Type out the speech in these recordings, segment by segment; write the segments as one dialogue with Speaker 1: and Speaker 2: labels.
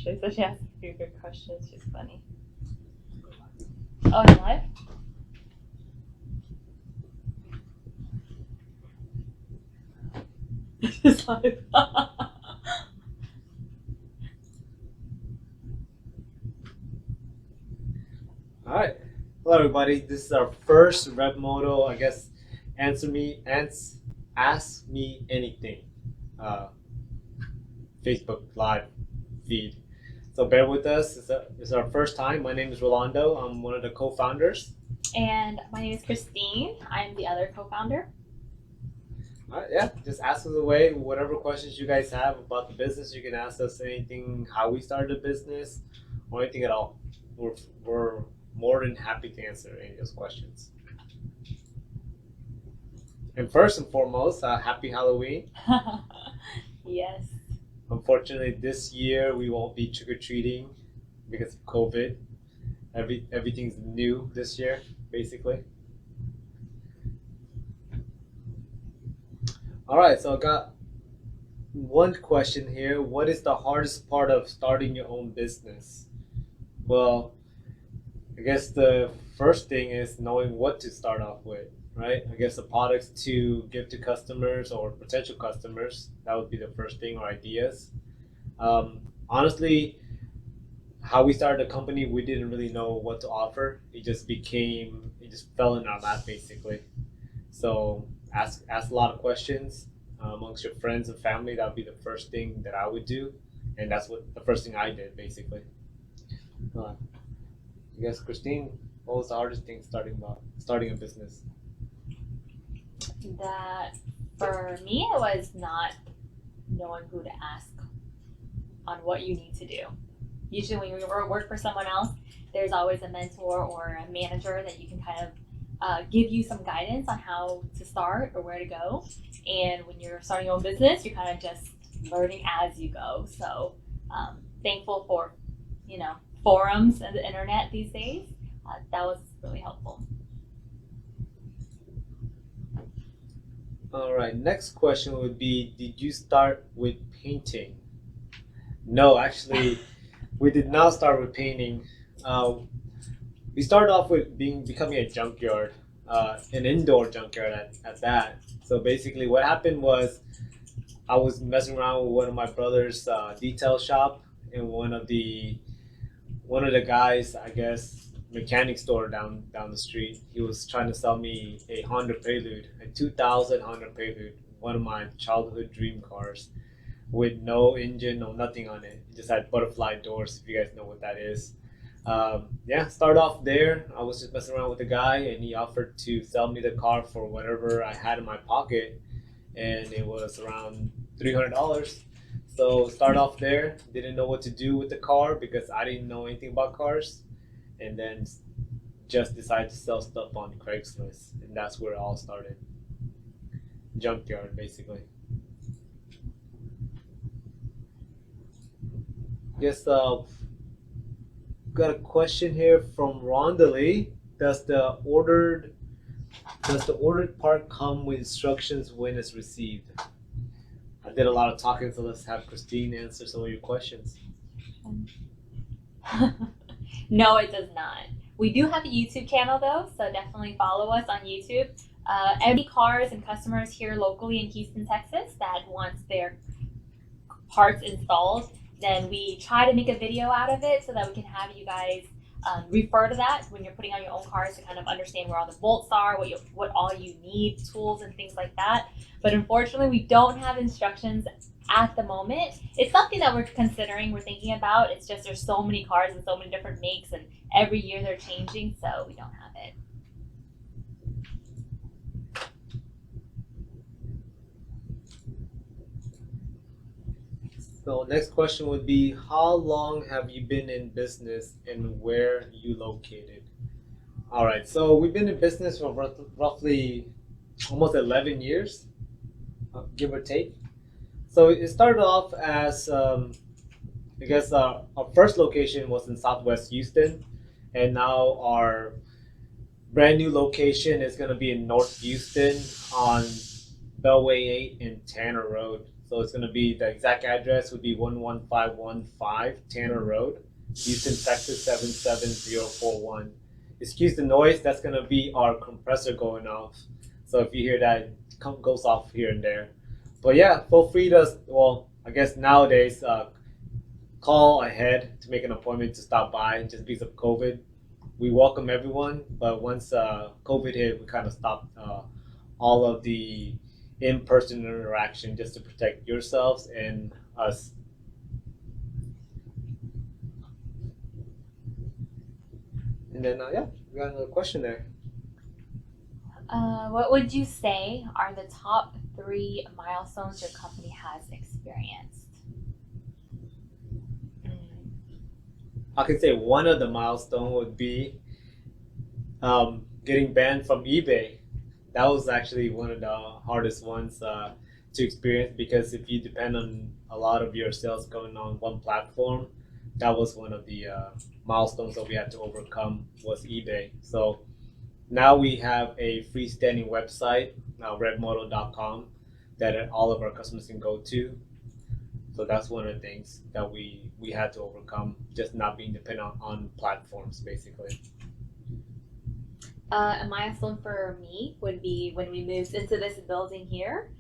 Speaker 1: actually. So she asked a few good questions. She's funny. Oh, in live? It's live.
Speaker 2: All right. Hello, everybody. This is our first ReveMoto, I guess, ask me anything Facebook Live feed. So bear with us. It's our first time. My name is Rolando. I'm one of the co-founders.
Speaker 1: And my name is Christine. I'm the other co-founder.
Speaker 2: All right, yeah, just ask us away. Whatever questions you guys have about the business, you can ask us anything, how we started the business, or anything at all. We're more than happy to answer any of those questions. And first and foremost, happy Halloween.
Speaker 1: Yes.
Speaker 2: Unfortunately, this year we won't be trick-or-treating because of COVID. Everything's new this year, basically. All right, so I got one question here. What is the hardest part of starting your own business? Well, I guess the first thing is knowing what to start off with, right? I guess the products to give to customers or potential customers, that would be the first thing, or ideas. Honestly, how we started the company, we didn't really know what to offer. It just fell in our lap basically. So ask a lot of questions amongst your friends and family. That would be the first thing that I would do, and that's what the first thing I did basically. I guess Christine, what was the hardest thing starting a business?
Speaker 1: That for me, it was not knowing who to ask on what you need to do. Usually when you work for someone else, there's always a mentor or a manager that you can kind of give you some guidance on how to start or where to go. And when you're starting your own business, you're kind of just learning as you go. So thankful for, forums and the internet these days. That was really helpful.
Speaker 2: All right, next question would be, did you start with painting? No, actually, we did not start with painting. We started off with becoming a junkyard, an indoor junkyard at that. So basically what happened was I was messing around with one of my brother's detail shop, and one of the guys, I guess, mechanic store down the street. He was trying to sell me a Honda Prelude, a 2000 Honda Prelude, one of my childhood dream cars, with no engine, no nothing on it. It just had butterfly doors, if you guys know what that is. Start off there. I was just messing around with the guy, and he offered to sell me the car for whatever I had in my pocket, and it was around $300. So start off there. Didn't know what to do with the car because I didn't know anything about cars, and then just decided to sell stuff on Craigslist, and that's where it all started. Junkyard, basically. Yes, got a question here from Rondely. Does the ordered part come with instructions when it's received? I did a lot of talking, so let's have Christine answer some of your questions.
Speaker 1: No, it does not. We do have a YouTube channel though, so definitely follow us on YouTube. Any cars and customers here locally in Houston, Texas that wants their parts installed, then we try to make a video out of it so that we can have you guys refer to that when you're putting on your own cars to kind of understand where all the bolts are, what all you need, tools and things like that. But unfortunately, we don't have instructions at the moment. It's something that we're considering, we're thinking about. It's just there's so many cars and so many different makes, and every year they're changing, so we don't have it.
Speaker 2: So next question would be, how long have you been in business and where you located? All right, so we've been in business for roughly almost 11 years, give or take. So it started off as, I guess our first location was in Southwest Houston, and now our brand new location is going to be in North Houston on Bellway 8 and Tanner Road. So it's going to be, the exact address would be 11515 Tanner Road, Houston, Texas 77041. Excuse the noise, that's going to be our compressor going off. So if you hear that, it goes off here and there. But yeah, feel free to, well, I guess nowadays, call ahead to make an appointment to stop by just because of COVID. We welcome everyone, but once COVID hit, we kind of stopped all of the in-person interaction just to protect yourselves and us. And then, yeah, we got another question there.
Speaker 1: What would you say are the top 3 milestones your company has experienced?
Speaker 2: I could say one of the milestone would be getting banned from eBay. That was actually one of the hardest ones to experience, because if you depend on a lot of your sales going on one platform, that was one of the milestones that we had to overcome, was eBay. So now we have a freestanding website, ReveMoto.com, that all of our customers can go to. So that's one of the things that we had to overcome, just not being dependent on platforms, basically.
Speaker 1: A milestone for me would be when we moved into this building here.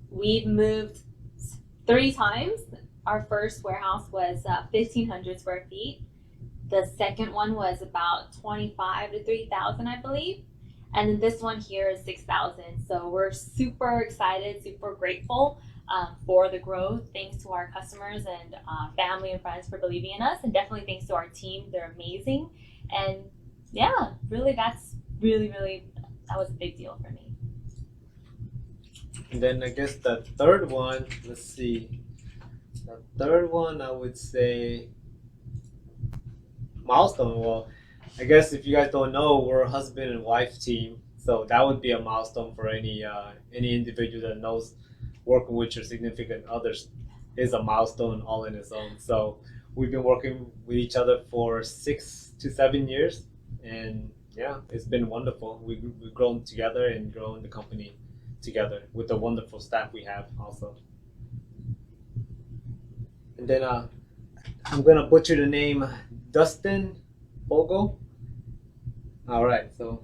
Speaker 1: We've moved 3 times. Our first warehouse was 1,500 square feet. The second one was about 25 to 3,000, I believe. And then this one here is 6,000. So we're super excited, super grateful for the growth. Thanks to our customers and family and friends for believing in us. And definitely thanks to our team. They're amazing. And yeah, really, that's really, that was a big deal for me.
Speaker 2: And then I guess the third one, let's see. The third one, I would say milestone. Well, I guess if you guys don't know, we're a husband and wife team, so that would be a milestone for any individual that knows working with your significant others is a milestone all in its own. So we've been working with each other for 6 to 7 years, and yeah, it's been wonderful. We've grown together and grown the company together with the wonderful staff we have also. And then I'm gonna butcher the name, Dustin Bogo. All right, so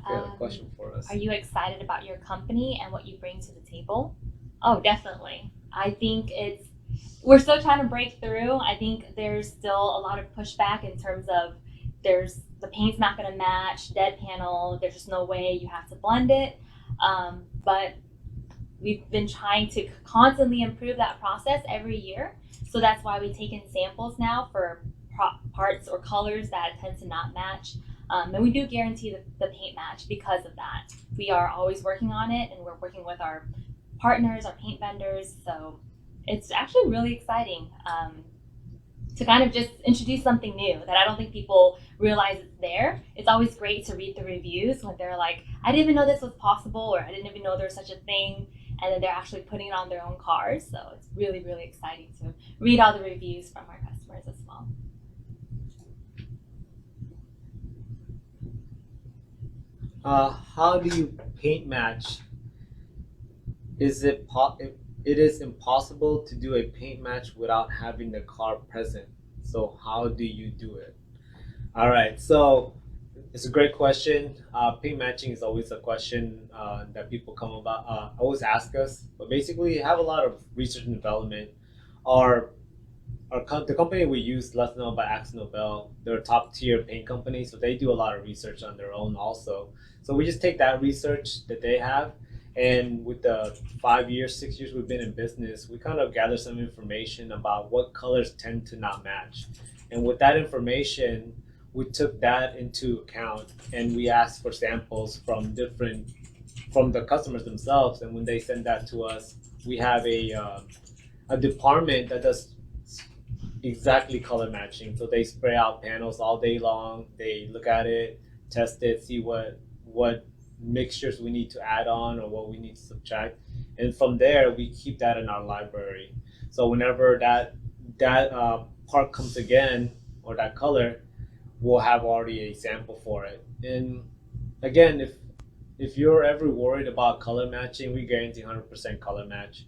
Speaker 2: you have a question for us.
Speaker 1: Are you excited about your company and what you bring to the table? Oh, definitely. I think we're still trying to break through. I think there's still a lot of pushback in terms of the paint's not going to match, dead panel, there's just no way, you have to blend it. But we've been trying to constantly improve that process every year. So that's why we take in samples now for parts or colors that tend to not match. And we do guarantee the paint match because of that. We are always working on it, and we're working with our partners, our paint vendors. So it's actually really exciting to kind of just introduce something new that I don't think people realize it's there. It's always great to read the reviews when they're like, I didn't even know this was possible, or I didn't even know there was such a thing. And then they're actually putting it on their own cars. So it's really, really exciting to read all the reviews from our customers as well.
Speaker 2: How do you paint match? It is impossible to do a paint match without having the car present. So how do you do it? All right, so it's a great question. Paint matching is always a question that people always ask us. But basically, you have a lot of research and development. The company we use, Less Known by AkzoNobel, they're a top tier paint company, so they do a lot of research on their own also. So we just take that research that they have, and with the 5 years, 6 years we've been in business, we kind of gather some information about what colors tend to not match. And with that information, we took that into account, and we asked for samples from the customers themselves. And when they send that to us, we have a department that does exactly color matching. So they spray out panels all day long. They look at it, test it, see what mixtures we need to add on or what we need to subtract, and from there we keep that in our library. So whenever that part comes again, or that color, we'll have already a sample for it. And again, if you're ever worried about color matching, we guarantee 100% color match.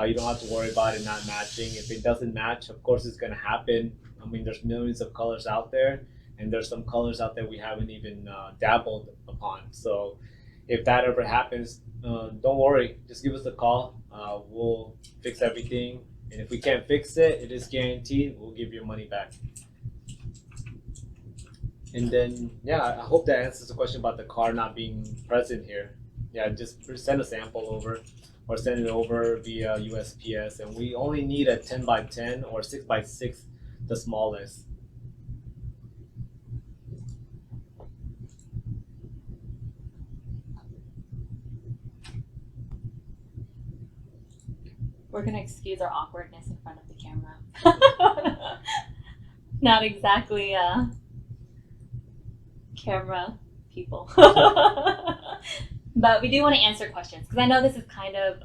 Speaker 2: You don't have to worry about it not matching. If it doesn't match, of course it's going to happen. I mean, there's millions of colors out there, and there's some colors out there we haven't even dabbled upon. So if that ever happens, don't worry. Just give us a call. We'll fix everything. And if we can't fix it, it is guaranteed. We'll give your money back. And then, yeah, I hope that answers the question about the car not being present here. Yeah, just send a sample over or send it over via USPS. And we only need a 10 by 10 or 6 by 6, the smallest.
Speaker 1: We're gonna excuse our awkwardness in front of the camera. Not exactly camera people. But we do want to answer questions because I know this is kind of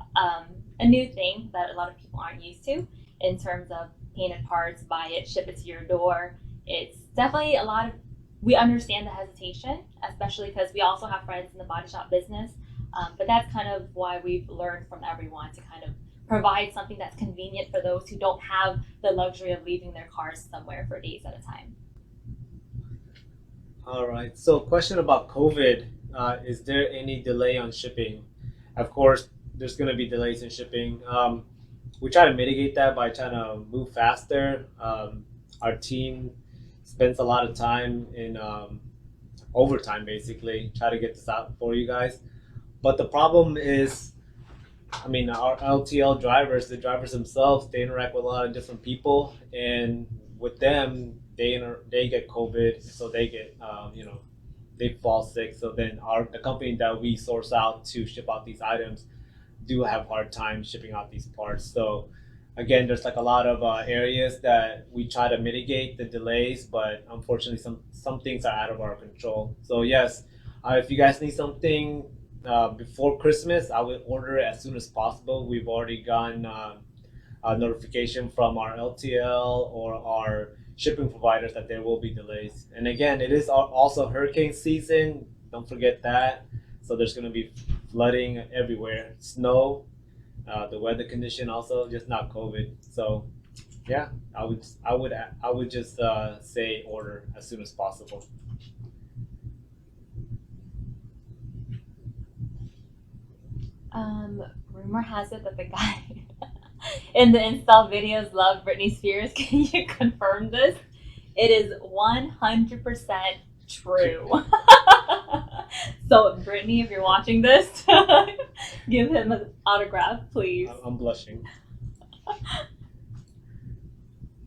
Speaker 1: a new thing that a lot of people aren't used to in terms of painted parts, buy it, ship it to your door. It's definitely a lot of, we understand the hesitation, especially because we also have friends in the body shop business. But that's kind of why we've learned from everyone to kind of provide something that's convenient for those who don't have the luxury of leaving their cars somewhere for days at a time.
Speaker 2: All right. So, question about COVID. Is there any delay on shipping? Of course, there's going to be delays in shipping. We try to mitigate that by trying to move faster. Our team spends a lot of time in overtime, basically, try to get this out for you guys. But the problem is, I mean, our LTL drivers, the drivers themselves, they interact with a lot of different people, and with them, they get COVID, so they get they fall sick. So then the company that we source out to ship out these items do have hard time shipping out these parts. So again, there's like a lot of areas that we try to mitigate the delays, but unfortunately, some things are out of our control. So yes, if you guys need something before Christmas, I would order it as soon as possible. We've already gotten a notification from our LTL or our shipping providers that there will be delays. And again, it is also hurricane season. Don't forget that. So there's going to be flooding everywhere, snow, the weather condition also, just not COVID. So yeah, I would just say order as soon as possible.
Speaker 1: Rumor has it that the guy in the install videos love Britney Spears. Can you confirm this? It is 100% true. So Britney, if you're watching this, give him an autograph, please.
Speaker 2: I'm blushing.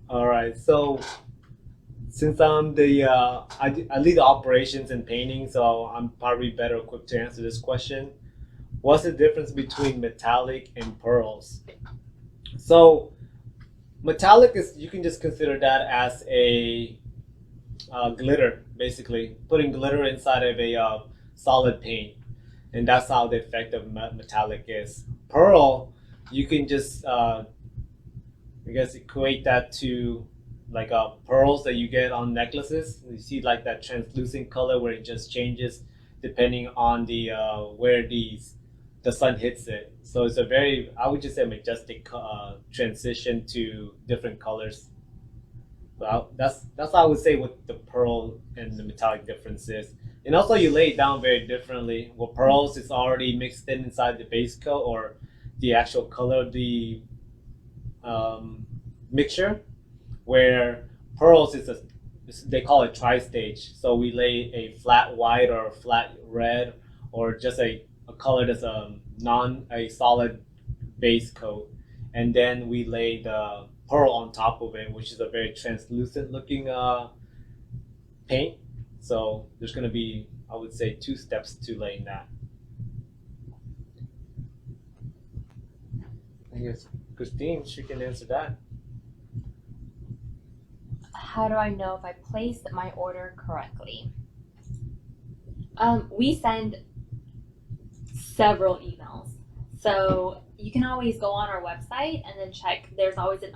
Speaker 2: All right, so since I'm I lead the operations and painting, so I'm probably better equipped to answer this question. What's the difference between metallic and pearls? So metallic is, you can just consider that as a glitter, basically putting glitter inside of a solid paint, and that's how the effect of metallic is. Pearl, you can just I guess equate that to like pearls that you get on necklaces. You see like that translucent color where it just changes depending on the where the sun hits it. So it's a very, I would just say, majestic transition to different colors. So that's how I would say what the pearl and the metallic difference is. And also you lay it down very differently. With pearls, it's already mixed in inside the base coat or the actual color of the mixture, where pearls they call it tri-stage. So we lay a flat white or a flat red or just a color that's a solid base coat, and then we lay the pearl on top of it, which is a very translucent looking paint. So there's going to be, I would say, 2 steps to laying that. I guess Christine, she can answer that.
Speaker 1: How do I know if I placed my order correctly? We send several emails. So you can always go on our website and then check. There's always an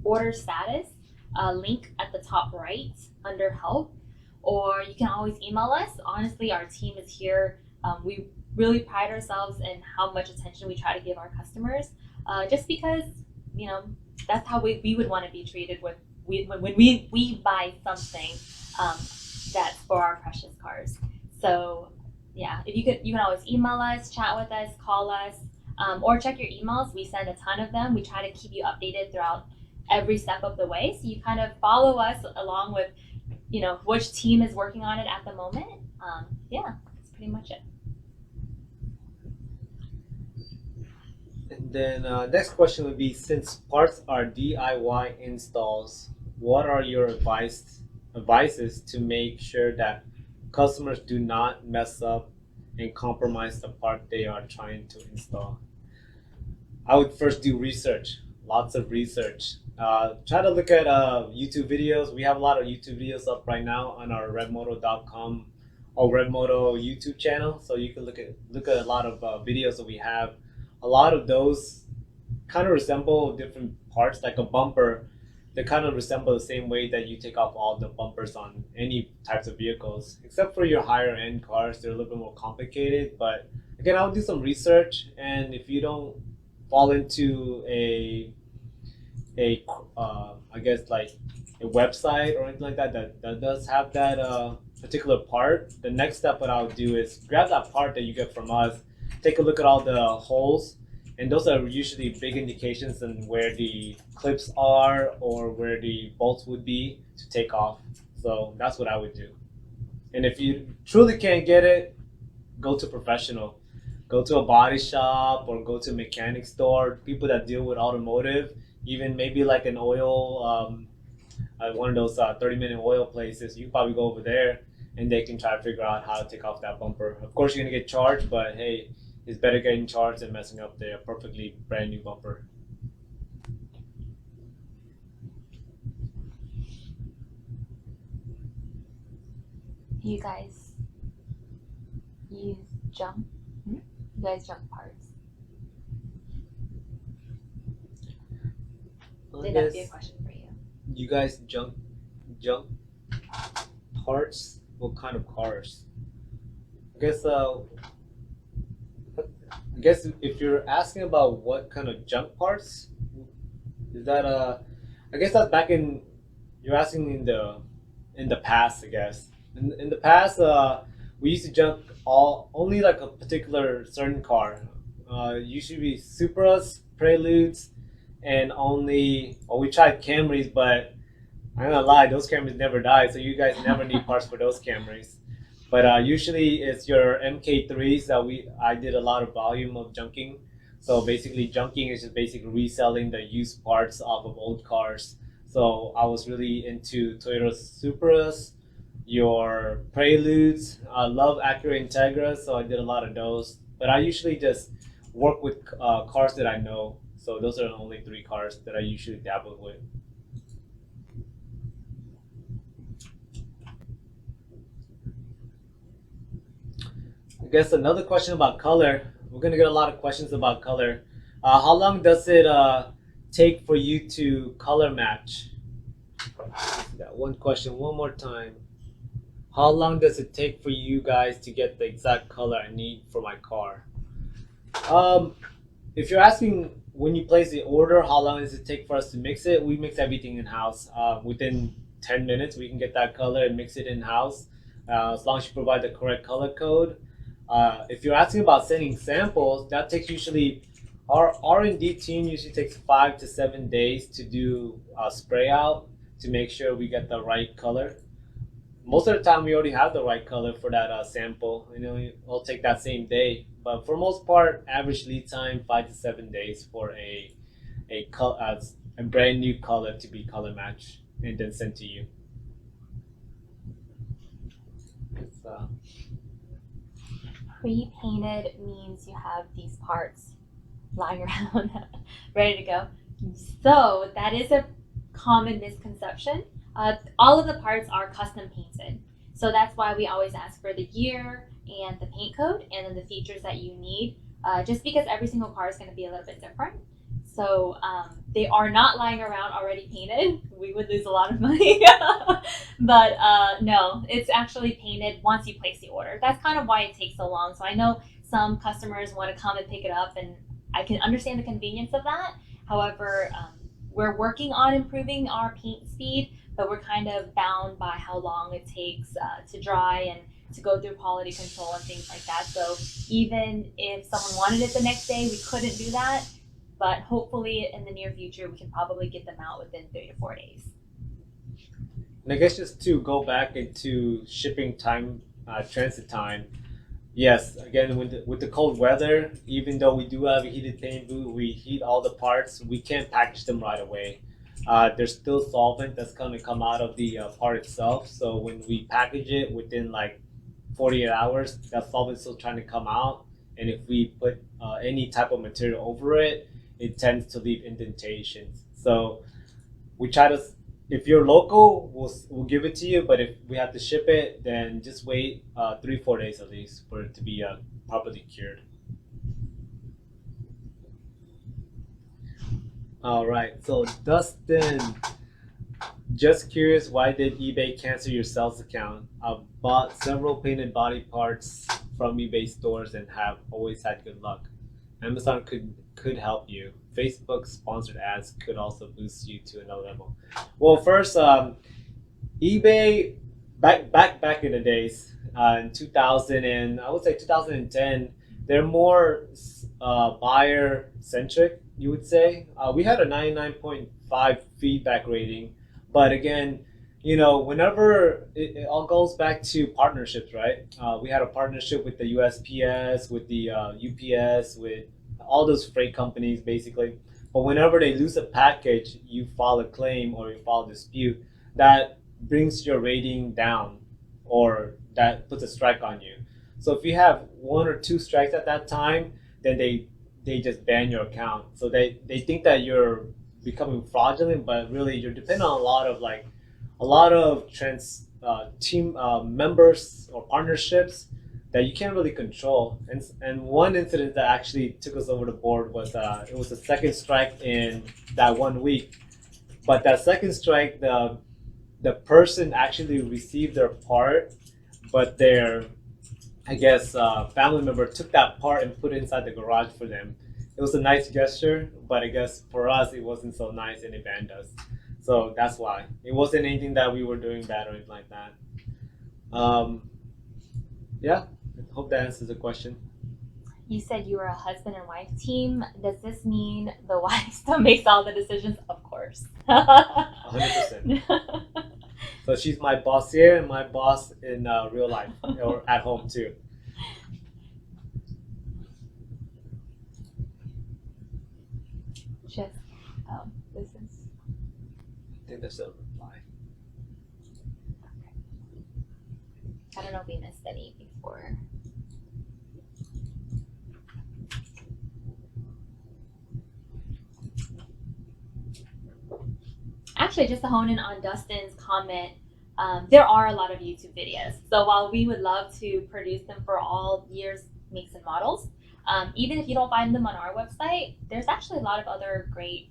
Speaker 1: order status link at the top right under help, or you can always email us. Honestly, our team is here. We really pride ourselves in how much attention we try to give our customers. just because, that's how we would want to be treated when we buy something that's for our precious cars. So yeah, if you can always email us, chat with us, call us, or check your emails. We send a ton of them. We try to keep you updated throughout every step of the way, so you kind of follow us along with which team is working on it at the moment. Yeah, that's pretty much it.
Speaker 2: And then next question would be, since parts are DIY installs, what are your advices to make sure that customers do not mess up and compromise the part they are trying to install? I would first do research, lots of research. Try to look at YouTube videos. We have a lot of YouTube videos up right now on our ReveMoto.com or ReveMoto YouTube channel. So you can look at a lot of videos that we have. A lot of those kind of resemble different parts, like a bumper. They kind of resemble the same way that you take off all the bumpers on any types of vehicles, except for your higher end cars. They're a little bit more complicated. But again, I'll do some research, and if you don't fall into a I guess like a website or anything like that does have that particular part, the next step what I would do is grab that part that you get from us, take a look at all the holes, and those are usually big indications on where the clips are or where the bolts would be to take off. So that's what I would do. And if you truly can't get it, go to professional. Go to a body shop or go to a mechanic store, people that deal with automotive, even maybe like an oil, one of those 30-minute oil places. You probably go over there and they can try to figure out how to take off that bumper. Of course, you're going to get charged, but hey, it's better getting charged than messing up their perfectly brand new bumper.
Speaker 1: You guys use junk? You guys junk parts?
Speaker 2: Well,
Speaker 1: Did that be a question for you?
Speaker 2: You guys junk parts? What kind of cars? I guess if you're asking about what kind of junk parts, is that I guess that's back in, you're asking in the past, I guess. In the past, we used to junk only like a particular certain car. Usually be Supras, Preludes, and we tried Camrys, but I'm not gonna lie, those Camrys never die, so you guys never need parts for those Camrys. But usually it's your MK3s that I did a lot of volume of junking. So basically, junking is just basically reselling the used parts off of old cars. So I was really into Toyota Supras, your Preludes. I love Acura Integras, so I did a lot of those. But I usually just work with cars that I know. So those are the only 3 cars that I usually dabble with. I guess another question about color. We're gonna get a lot of questions about color. How long does it take for you to color match? That one question one more time. How long does it take for you guys to get the exact color I need for my car? If you're asking when you place the order, how long does it take for us to mix it? We mix everything in-house. Within 10 minutes, we can get that color and mix it in-house, as long as you provide the correct color code. If you're asking about sending samples, that takes usually, our R&D team usually takes 5 to 7 days to do a spray out to make sure we get the right color. Most of the time, we already have the right color for that sample. It'll take that same day. But for most part, average lead time 5 to 7 days for a brand new color to be color matched and then sent to you.
Speaker 1: Pre-painted means you have these parts lying around ready to go. So that is a common misconception. All of the parts are custom painted. So that's why we always ask for the year and the paint code and then the features that you need, just because every single car is going to be a little bit different. So they are not lying around already painted. We would lose a lot of money. But no, it's actually painted once you place the order. That's kind of why it takes so long. So I know some customers want to come and pick it up and I can understand the convenience of that. However, we're working on improving our paint speed, but we're kind of bound by how long it takes to dry and to go through quality control and things like that. So even if someone wanted it the next day, we couldn't do that. But hopefully in the near future, we can probably get them out within 3 to 4 days.
Speaker 2: And I guess just to go back into shipping time, transit time. Yes, again with the cold weather, even though we do have a heated paint booth, we heat all the parts. We can't package them right away. There's still solvent that's going to come out of the part itself. So when we package it within like 48 hours, that solvent's still trying to come out. And if we put any type of material over it, it tends to leave indentations. So we try to, if you're local, we'll give it to you. But if we have to ship it, then just wait 3 4 days at least for it to be properly cured. All right. So Dustin, just curious, why did eBay cancel your sales account? I've bought several painted body parts from eBay stores and have always had good luck. Amazon could help you. Facebook sponsored ads could also boost you to another level. Well, first, eBay back in the days, in 2000 and I would say 2010, they're more buyer centric. You would say we had a 99.5 feedback rating, but again, whenever it all goes back to partnerships, right? We had a partnership with the USPS, with the UPS, with all those freight companies, basically. But whenever they lose a package, you file a claim or you file a dispute, that brings your rating down, or that puts a strike on you. So if you have 1 or 2 strikes at that time, then they just ban your account. So they think that you're becoming fraudulent, but really you're dependent on a lot of team members or partnerships that you can't really control. And one incident that actually took us over the board was it was the second strike in that 1 week. But that second strike, the person actually received their part, but their, I guess, family member took that part and put it inside the garage for them. It was a nice gesture, but I guess for us it wasn't so nice and it banned us. So that's why. It wasn't anything that we were doing bad or anything like that. Yeah, I hope that answers the question.
Speaker 1: You said you were a husband and wife team. Does this mean the wife still makes all the decisions? Of course.
Speaker 2: 100%. So she's my boss here and my boss in real life or at home too.
Speaker 1: Just, this is.
Speaker 2: I think that's a reply.
Speaker 1: I don't know if we missed any before. Actually, just to hone in on Dustin's comment, there are a lot of YouTube videos. So while we would love to produce them for all years, makes, and models, even if you don't find them on our website, there's actually a lot of other great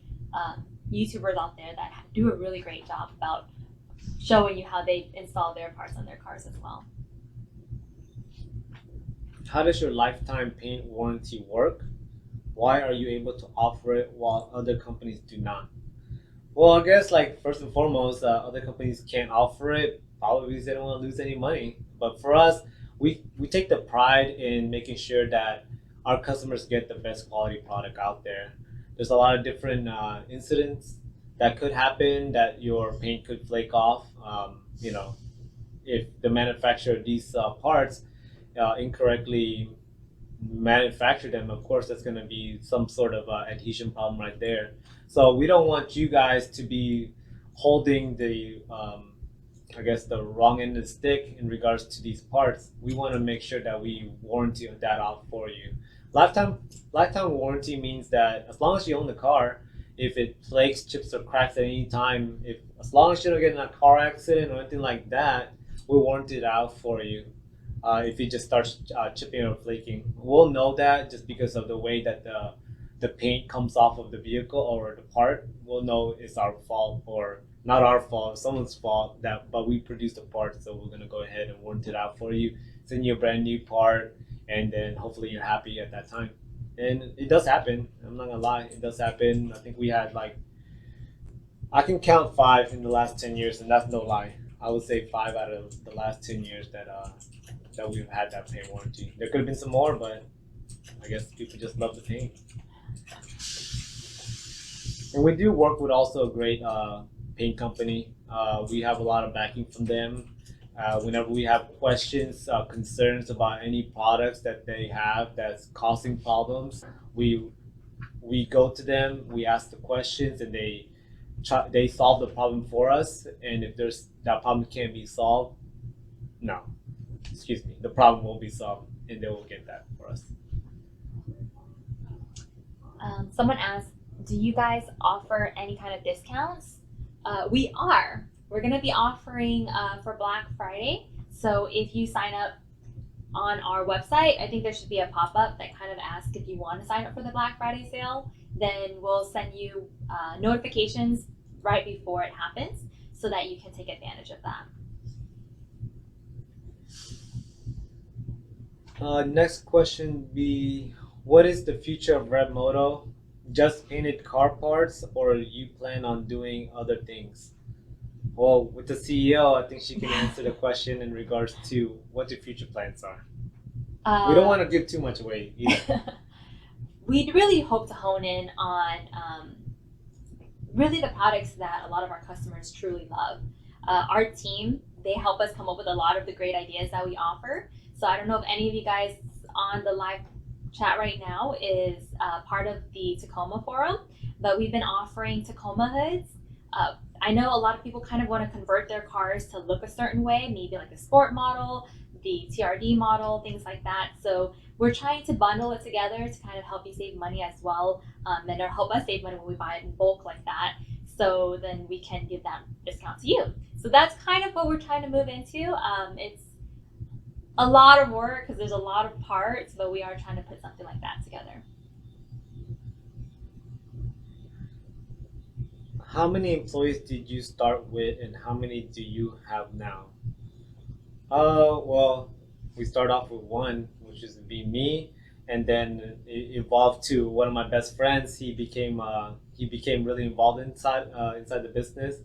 Speaker 1: YouTubers out there that do a really great job about showing you how they install their parts on their cars as well.
Speaker 2: How does your lifetime paint warranty work? Why are you able to offer it while other companies do not? Well, I guess first and foremost, other companies can't offer it probably because they don't want to lose any money. But for us, we take the pride in making sure that our customers get the best quality product out there. There's a lot of different incidents that could happen, that your paint could flake off. If the manufacturer of these parts incorrectly manufacture them, of course, that's going to be some sort of adhesion problem right there. So we don't want you guys to be holding the, I guess, the wrong end of the stick in regards to these parts. We want to make sure that we warranty that out for you. Lifetime warranty means that as long as you own the car, if it flakes, chips, or cracks at any time, as long as you don't get in a car accident or anything like that, we'll warranty it out for you. If it just starts chipping or flaking, we'll know that just because of the way that the paint comes off of the vehicle or the part. We'll know it's our fault or not our fault, someone's fault. But we produced the part, so we're gonna go ahead and warranty it out for you. Send you a brand new part, and then hopefully you're happy at that time. And it does happen. I'm not gonna lie, it does happen. I think we had like, I can count 5 in the last 10 years, and that's no lie. I would say 5 out of the last 10 years that we've had that paint warranty. There could have been some more, but I guess people just love the paint. And we do work with also a great paint company. We have a lot of backing from them. Whenever we have questions, concerns about any products that they have that's causing problems, we go to them, we ask the questions, and they solve the problem for us. And if there's that problem can't be solved, no, excuse me, the problem will be solved, and they will get that for us.
Speaker 1: Someone asked, do you guys offer any kind of discounts? We are. We're going to be offering for Black Friday. So if you sign up on our website, I think there should be a pop-up that kind of asks if you want to sign up for the Black Friday sale. Then we'll send you notifications right before it happens so that you can take advantage of that.
Speaker 2: Next question would be, what is the future of ReveMoto? Just painted car parts, or you plan on doing other things? Well, with the CEO, I think she can answer the question in regards to what the future plans are. We don't want to give too much away either.
Speaker 1: We really hope to hone in on really the products that a lot of our customers truly love. Our team, they help us come up with a lot of the great ideas that we offer. So I don't know if any of you guys on the live chat right now is part of the Tacoma forum, but we've been offering Tacoma hoods. I know a lot of people kind of want to convert their cars to look a certain way, maybe like the sport model, the TRD model, things like that. So we're trying to bundle it together to kind of help you save money as well, and help us save money when we buy it in bulk like that. So then we can give that discount to you. So that's kind of what we're trying to move into. It's a lot of work because there's a lot of parts, but we are trying to put something like that together.
Speaker 2: How many employees did you start with, and how many do you have now? Well, we start off with one, which is to be me, and then it evolved to one of my best friends. He became really involved inside the business,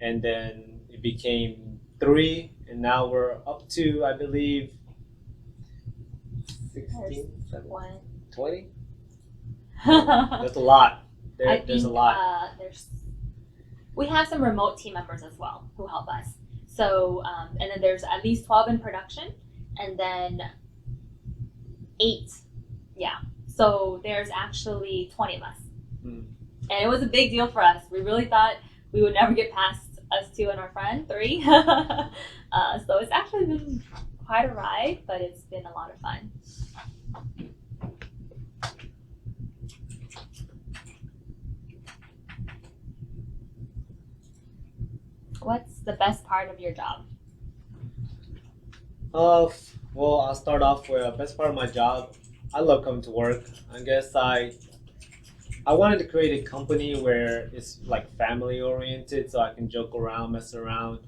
Speaker 2: and then it became 3, and now we're up to, I believe, 16, 17, 20. That's a lot. There's a lot.
Speaker 1: We have some remote team members as well who help us. So, and then there's at least 12 in production, and then 8. Yeah. So there's actually 20 of us. And it was a big deal for us. We really thought we would never get past us 2 and our friend 3. So it's actually been quite a ride, but it's been a lot of fun. What's the best part of your job?
Speaker 2: Well, I'll start off with the best part of my job. I love coming to work. I guess I wanted to create a company where it's like family oriented, so I can joke around, mess around,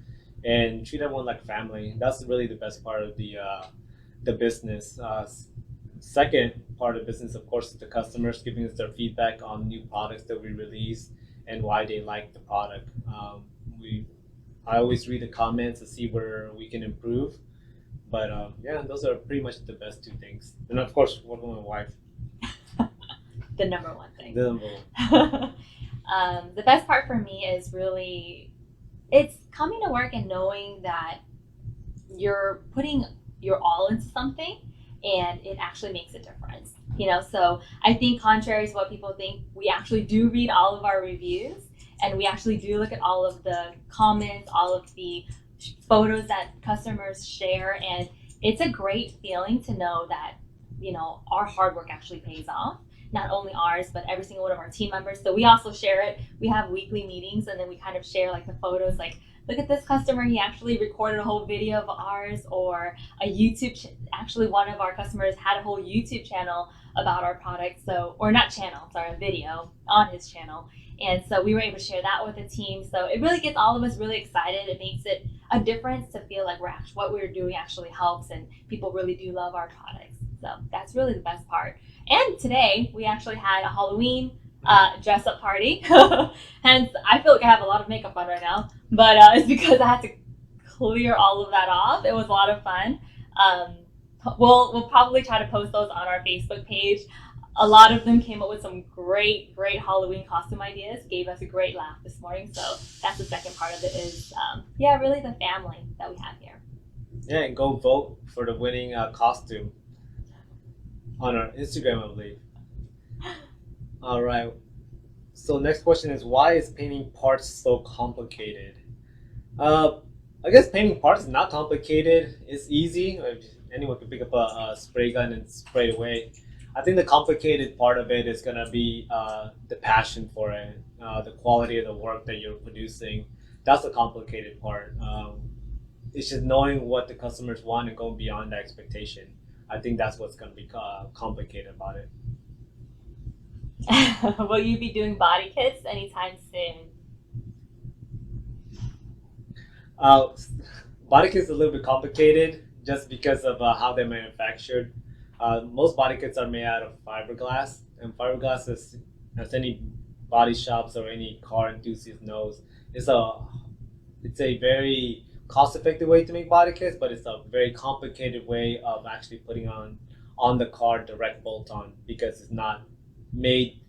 Speaker 2: and treat everyone like family. That's really the best part of the business. Second part of the business, of course, is the customers giving us their feedback on new products that we release and why they like the product. I always read the comments to see where we can improve. But yeah, those are pretty much the best 2 things. And of course, working with my wife.
Speaker 1: The number one thing.
Speaker 2: The number one.
Speaker 1: The best part for me is really, it's coming to work and knowing that you're putting your all into something and it actually makes a difference. You know, so I think contrary to what people think, we actually do read all of our reviews. And we actually do look at all of the comments, all of the photos that customers share. And it's a great feeling to know that, you know, our hard work actually pays off. Not only ours, but every single one of our team members. So we also share it. We have weekly meetings, and then we kind of share like the photos, like, look at this customer, he actually recorded a whole video of ours, or a YouTube, actually one of our customers had a whole YouTube channel about our product. So, or not channel, sorry, a video on his channel. And so we were able to share that with the team. So it really gets all of us really excited. It makes it a difference to feel like what we're doing actually helps, and people really do love our products. So that's really the best part. And today we actually had a Halloween dress up party. Hence, I feel like I have a lot of makeup on right now, but it's because I had to clear all of that off. It was a lot of fun. Um, we'll probably try to post those on our Facebook page. A lot of them came up with some great Halloween costume ideas. Gave us a great laugh this morning. So that's the second part of it. Is really the family that we have here.
Speaker 2: Yeah, and go vote for the winning costume on our Instagram, I believe. All right. So next question is, why is painting parts so complicated? I guess painting parts is not complicated. It's easy. Anyone can pick up a spray gun and spray it away. I think the complicated part of it is gonna be the passion for it, the quality of the work that you're producing. That's the complicated part. It's just knowing what the customers want and going beyond that expectation. I think that's what's gonna be complicated about it.
Speaker 1: Will you be doing body kits anytime soon?
Speaker 2: Body kits is a little bit complicated just because of how they're manufactured. Most body kits are made out of fiberglass, and fiberglass is, as any body shops or any car enthusiast knows, it's a very cost-effective way to make body kits, but it's a very complicated way of actually putting on the car direct bolt-on because it's not made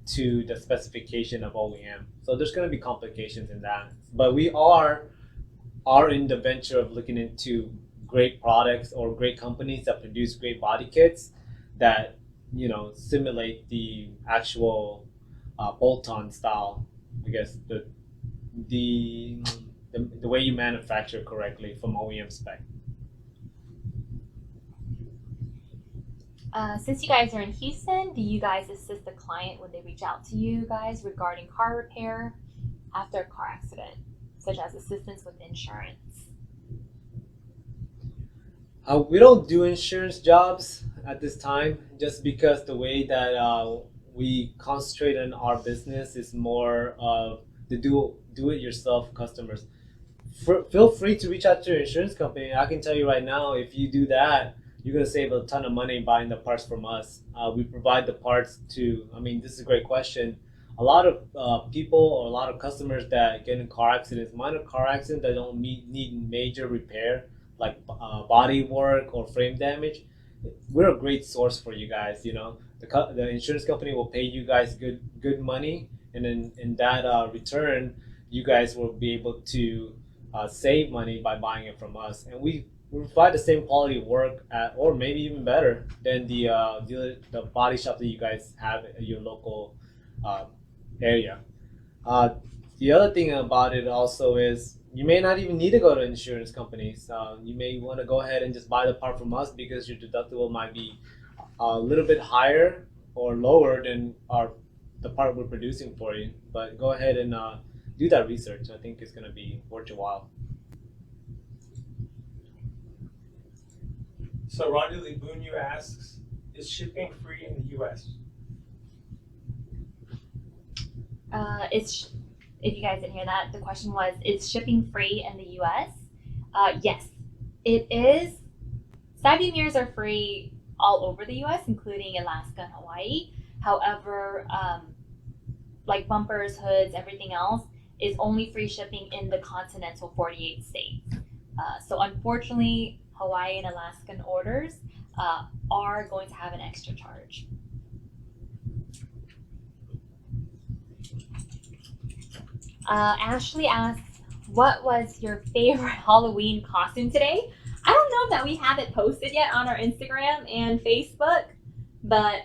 Speaker 2: to the specification of OEM. So there's going to be complications in that. But we are in the venture of looking into great products or great companies that produce great body kits that simulate the actual bolt-on style. I guess the way you manufacture correctly from OEM spec.
Speaker 1: Since you guys are in Houston, do you guys assist the client when they reach out to you guys regarding car repair after a car accident, such as assistance with insurance?
Speaker 2: We don't do insurance jobs at this time just because the way that we concentrate on our business is more of the do-it-yourself customers. Feel free to reach out to your insurance company. I can tell you right now, if you do that, you're going to save a ton of money buying the parts from us. We provide the parts this is a great question. A lot of people or a lot of customers that get in car accidents, minor car accidents that don't need major repair, like body work or frame damage, we're a great source for you guys. The insurance company will pay you guys good money, and then in that return, you guys will be able to save money by buying it from us, and we provide the same quality of work or maybe even better than the body shop that you guys have at your local area. The other thing about it also is you may not even need to go to insurance companies. You may want to go ahead and just buy the part from us because your deductible might be a little bit higher or lower than the part we're producing for you. But go ahead and do that research. I think it's going to be worth your while.
Speaker 3: So Rolando Libunio asks, is shipping free in the U.S.?
Speaker 1: If you guys didn't hear that, the question was, is shipping free in the U.S.? Yes, it is. Side view mirrors are free all over the U.S., including Alaska and Hawaii. However, like bumpers, hoods, everything else is only free shipping in the continental 48 states. So unfortunately, Hawaii and Alaskan orders are going to have an extra charge. Ashley asks, what was your favorite Halloween costume today? I don't know that we have it posted yet on our Instagram and Facebook, but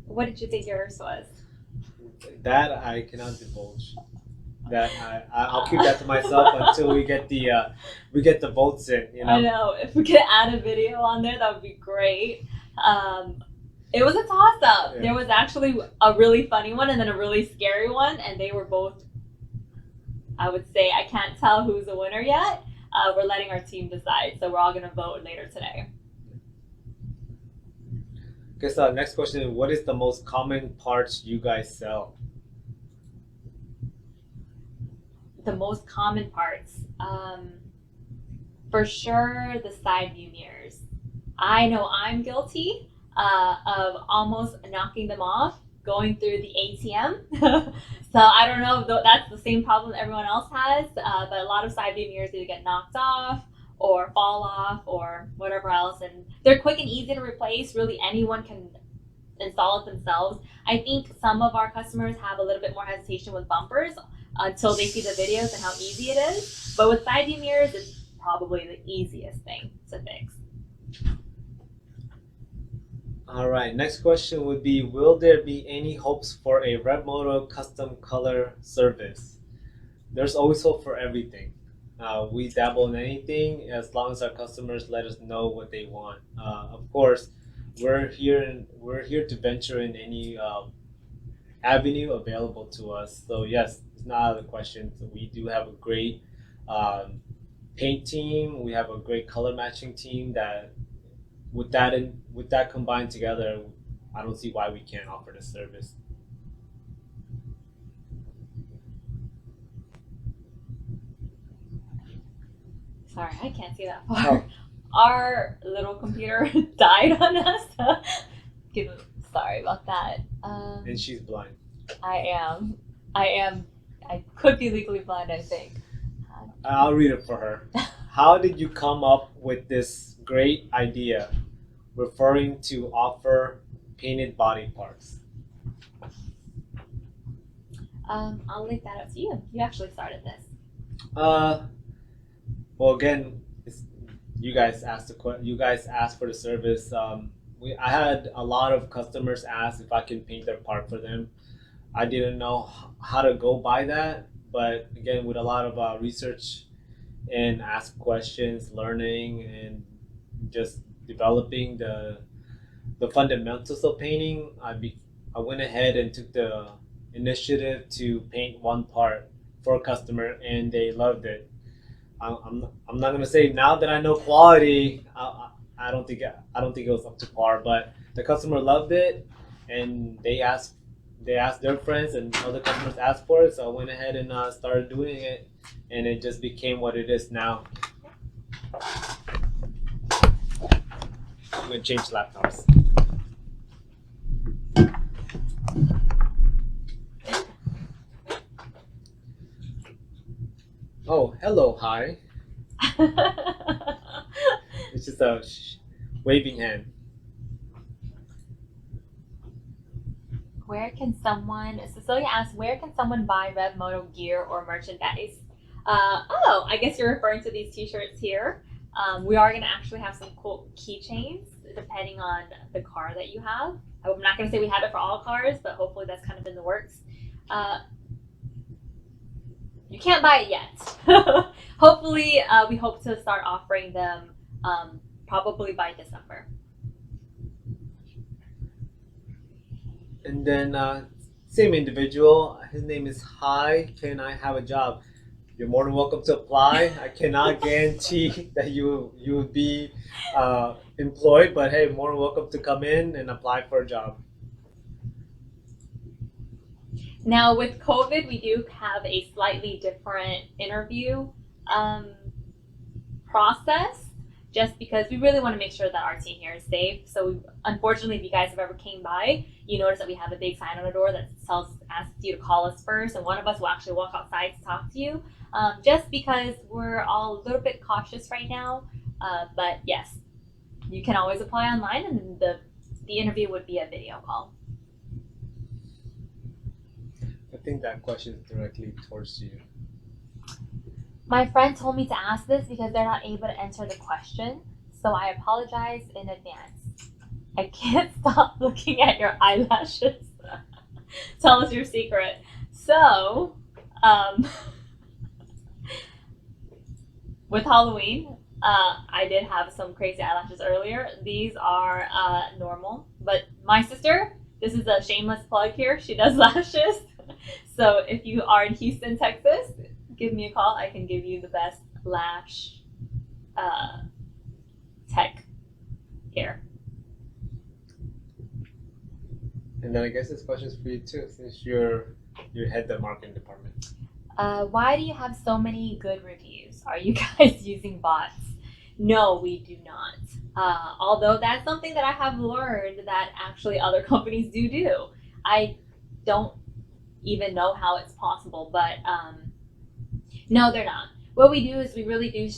Speaker 1: what did you think yours was?
Speaker 2: That I cannot divulge. That I'll keep that to myself until we get the votes in.
Speaker 1: I know. If we could add a video on there, that would be great. It was a toss-up. Yeah. There was actually a really funny one and then a really scary one, and they were both, I would say, I can't tell who's the winner yet. We're letting our team decide, so we're all going to vote later today.
Speaker 2: Okay, so next question is, what is the most common parts you guys sell?
Speaker 1: The most common parts? For sure, the side view mirrors. I know I'm guilty. of almost knocking them off going through the ATM. So I don't know if that's the same problem that everyone else has, but a lot of side view mirrors either get knocked off or fall off or whatever else, and they're quick and easy to replace. Really, anyone can install it themselves. I think some of our customers have a little bit more hesitation with bumpers until they see the videos and how easy it is. But with side view mirrors, it's probably the easiest thing to fix.
Speaker 2: All right, next question would be, will there be any hopes for a ReveMoto custom color service? There's always hope for everything. We dabble in anything as long as our customers let us know what they want. Of course, we're here to venture in any avenue available to us. So yes, it's not out of the question. So we do have a great paint team. We have a great color matching team that with that combined together, I don't see why we can't offer this service.
Speaker 1: Sorry, I can't see that far. Our little computer died on us. Sorry about that.
Speaker 2: And she's blind.
Speaker 1: I am. I could be legally blind, I think.
Speaker 2: I'll read it for her. How did you come up with this great idea referring to offer painted body parts?
Speaker 1: I'll leave that up to you. You actually started this.
Speaker 2: Well, again, you guys asked for the service. I had a lot of customers ask if I can paint their part for them. I didn't know how to go by that, but again, with a lot of research and ask questions, learning, and just developing the fundamentals of painting, I went ahead and took the initiative to paint one part for a customer, and they loved it. I'm not gonna say now that I know quality, I don't think it was up to par, but the customer loved it, and they asked their friends, and other customers asked for it, so I went ahead and started doing it, and it just became what it is now. I'm gonna change laptops. Oh, hello, hi. It's just a waving hand.
Speaker 1: Cecilia asks, where can someone buy ReveMoto gear or merchandise? I guess you're referring to these t-shirts here. We are going to actually have some cool keychains depending on the car that you have. I'm not going to say we have it for all cars, but hopefully that's kind of in the works. You can't buy it yet. Hopefully, we hope to start offering them probably by December.
Speaker 2: And then same individual, his name is Hi, can I have a job? You're more than welcome to apply. I cannot guarantee that you would be employed, but hey, more than welcome to come in and apply for a job.
Speaker 1: Now with COVID, we do have a slightly different interview process, just because we really want to make sure that our team here is safe. So unfortunately, if you guys have ever came by, you notice that we have a big sign on the door that asks you to call us first, and one of us will actually walk outside to talk to you, just because we're all a little bit cautious right now. But yes, you can always apply online, and the interview would be a video call.
Speaker 2: I think that question is directly towards you.
Speaker 1: My friend told me to ask this because they're not able to answer the question, so I apologize in advance. I can't stop looking at your eyelashes. Tell us your secret. So, with Halloween, I did have some crazy eyelashes earlier. These are normal, but my sister, this is a shameless plug here, she does lashes. So if you are in Houston, Texas, give me a call. I can give you the best lash tech here.
Speaker 2: And then I guess this question is for you too, since you head the marketing department.
Speaker 1: Why do you have so many good reviews? Are you guys using bots? No, we do not. Although that's something that I have learned that actually other companies do. I don't even know how it's possible, but no, they're not. What we do is we really do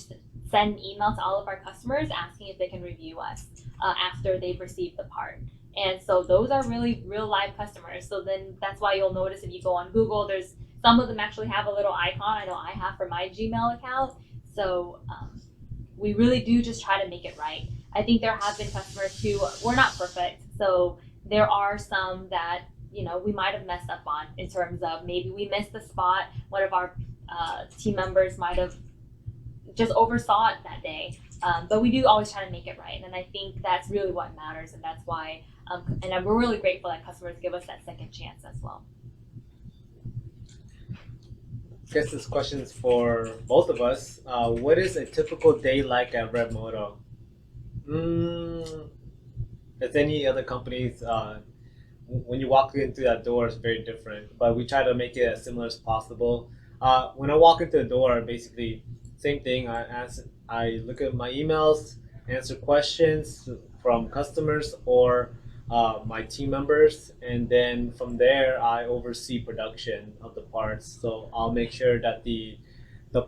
Speaker 1: send an email to all of our customers asking if they can review us after they've received the part. And so those are really real live customers. So then that's why you'll notice if you go on Google, there's some of them actually have a little icon. I know I have for my Gmail account. So we really do just try to make it right. I think there have been customers who we're not perfect. So there are some that, you know, we might have messed up on in terms of maybe we missed the spot. One of our team members might have just oversaw it that day. But we do always try to make it right. And I think that's really what matters. And that's why, and we're really grateful that customers give us that second chance as well.
Speaker 2: I guess this question is for both of us. What is a typical day like at ReveMoto? As any other companies, when you walk into that door, it's very different. But we try to make it as similar as possible. When I walk into the door, basically, same thing. I look at my emails, answer questions from customers or my team members, and then from there I oversee production of the parts. So I'll make sure that the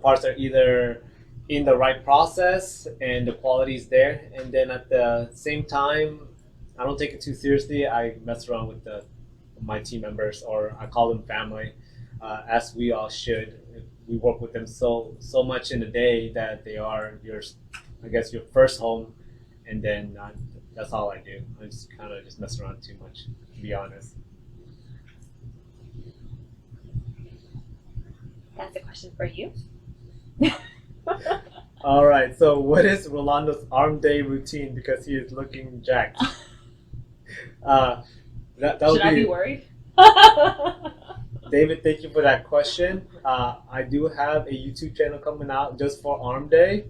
Speaker 2: parts are either in the right process and the quality is there, and then at the same time, I don't take it too seriously. I mess around with my team members, or I call them family, as we all should. We work with them so much in a day that they are your first home, and then that's all I do. I just kind of just mess around too much, to be honest.
Speaker 1: That's a question for you.
Speaker 2: All right. So, what is Rolando's arm day routine? Because he is looking jacked. That
Speaker 1: Should I be worried?
Speaker 2: David, thank you for that question. I do have a YouTube channel coming out just for arm day,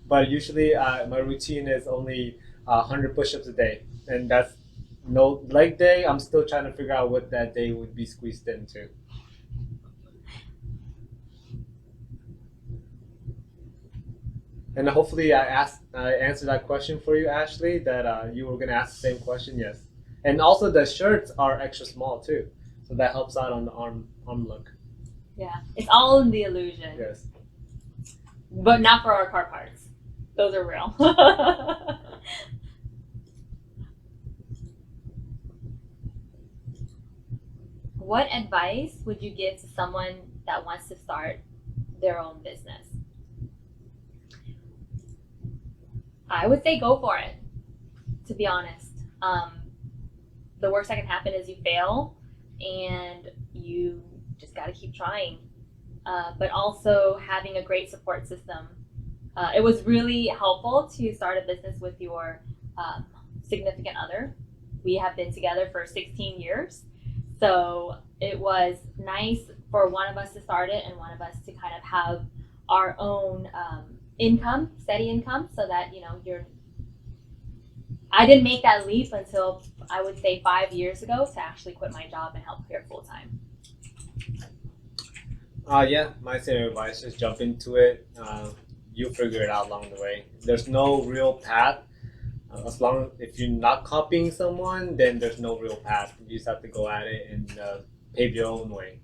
Speaker 2: but usually my routine is only 100 push-ups a day, and that's no leg day. I'm still trying to figure out what that day would be squeezed into. And hopefully I answered that question for you, Ashley, that you were going to ask the same question. Yes. And also the shirts are extra small too. So that helps out on the arm look.
Speaker 1: Yeah, it's all in the illusion.
Speaker 2: Yes.
Speaker 1: But not for our car parts. Those are real. What advice would you give to someone that wants to start their own business? I would say go for it, to be honest. The worst that can happen is you fail, and you just got to keep trying. But also having a great support system. It was really helpful to start a business with your significant other. We have been together for 16 years. So it was nice for one of us to start it and one of us to kind of have our own income, steady income, so that, you know, I didn't make that leap until I would say 5 years ago to actually quit my job and help here full time.
Speaker 2: Yeah, my same advice, just jump into it. You'll figure it out along the way. There's no real path. If you're not copying someone, then there's no real path. You just have to go at it and pave your own way.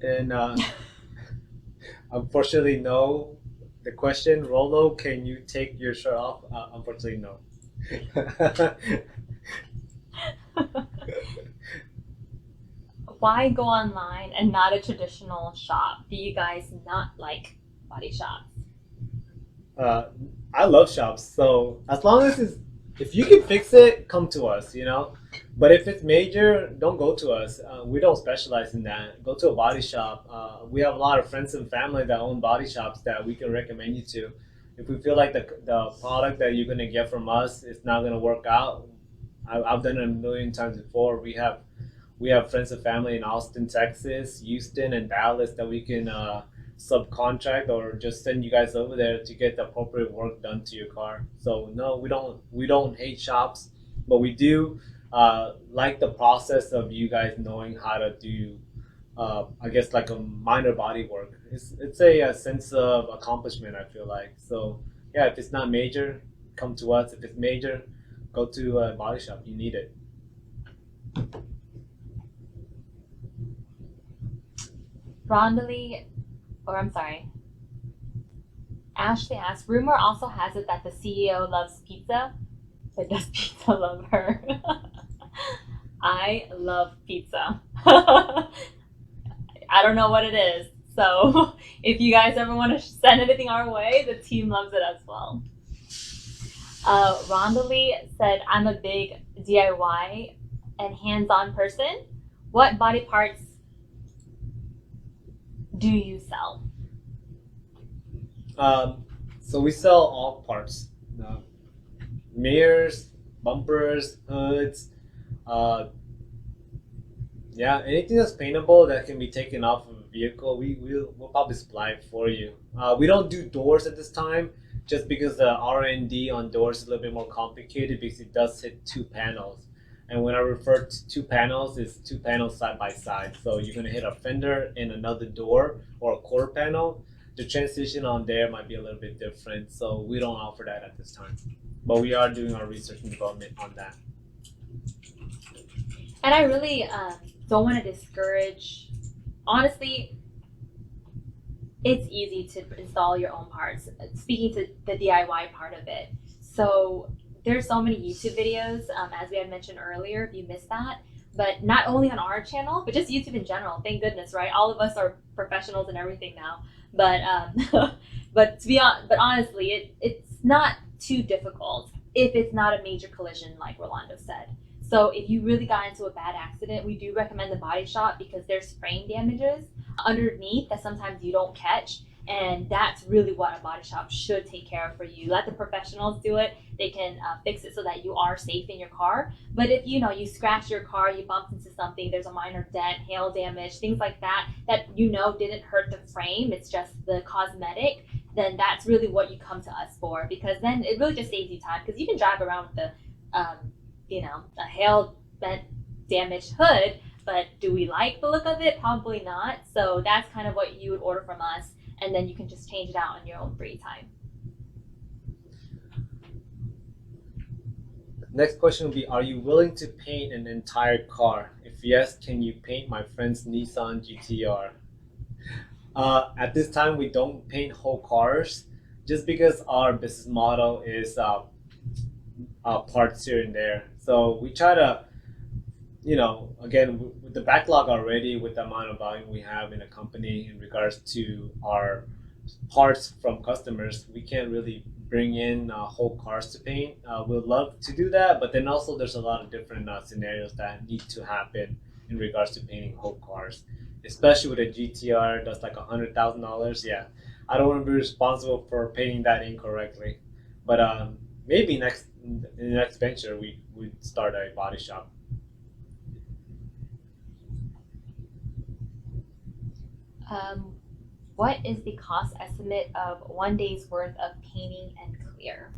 Speaker 2: And unfortunately, no. The question, Rolo, can you take your shirt off? Unfortunately, no.
Speaker 1: Why go online and not a traditional shop? Do you guys not like body shops?
Speaker 2: I love shops, so as long as if you can fix it, come to us, you know. But if it's major, don't go to us. We don't specialize in that. Go to a body shop. We have a lot of friends and family that own body shops that we can recommend you to. If we feel like the product that you're gonna get from us is not gonna work out, I've done it a million times before. We have friends and family in Austin, Texas, Houston, and Dallas that we can subcontract or just send you guys over there to get the appropriate work done to your car. So no, we don't hate shops, but we do like the process of you guys knowing how to do I guess like a minor body work. It's a sense of accomplishment, I feel like. So yeah, if it's not major, come to us. If it's major, go to a body shop. You need it.
Speaker 1: Ashley asks, rumor also has it that the CEO loves pizza, but does pizza love her? I love pizza. I don't know what it is. So if you guys ever want to send anything our way, the team loves it as well. Rondalee said, I'm a big DIY and hands-on person. What body parts do you sell?
Speaker 2: So we sell all parts: mirrors, bumpers, hoods. Yeah, anything that's paintable that can be taken off of a vehicle, we'll probably supply it for you. We don't do doors at this time, just because the R&D on doors is a little bit more complicated because it does hit two panels. And when I refer to two panels, it's two panels side by side. So you're gonna hit a fender and another door or a quarter panel. The transition on there might be a little bit different, so we don't offer that at this time. But we are doing our research and development on that.
Speaker 1: And I really don't want to discourage. Honestly, it's easy to install your own parts. Speaking to the DIY part of it, so there's so many YouTube videos, as we had mentioned earlier. If you missed that, but not only on our channel, but just YouTube in general. Thank goodness, right? All of us are professionals and everything now. But but honestly, it's not too difficult if it's not a major collision, like Rolando said. So if you really got into a bad accident, we do recommend the body shop because there's frame damages underneath that sometimes you don't catch. And that's really what a body shop should take care of for you. Let the professionals do it. They can fix it so that you are safe in your car. But if you scratch your car, you bumped into something, there's a minor dent, hail damage, things like that didn't hurt the frame, it's just the cosmetic, then that's really what you come to us for, because then it really just saves you time, because you can drive around with the a hail bent damaged hood, but do we like the look of it? Probably not. So that's kind of what you would order from us, and then you can just change it out on your own free time.
Speaker 2: Next question will be, are you willing to paint an entire car? If yes, can you paint my friend's Nissan GTR? At this time, we don't paint whole cars, just because our business model is parts here and there. So we try to, again, with the backlog already, with the amount of volume we have in the company in regards to our parts from customers, we can't really bring in whole cars to paint. We'd love to do that, but then also there's a lot of different scenarios that need to happen in regards to painting whole cars, especially with a GTR that's like $100,000. Yeah, I don't want to be responsible for painting that incorrectly, but maybe in the next venture we would start a body shop.
Speaker 1: What is the cost estimate of 1 day's worth of painting and clear?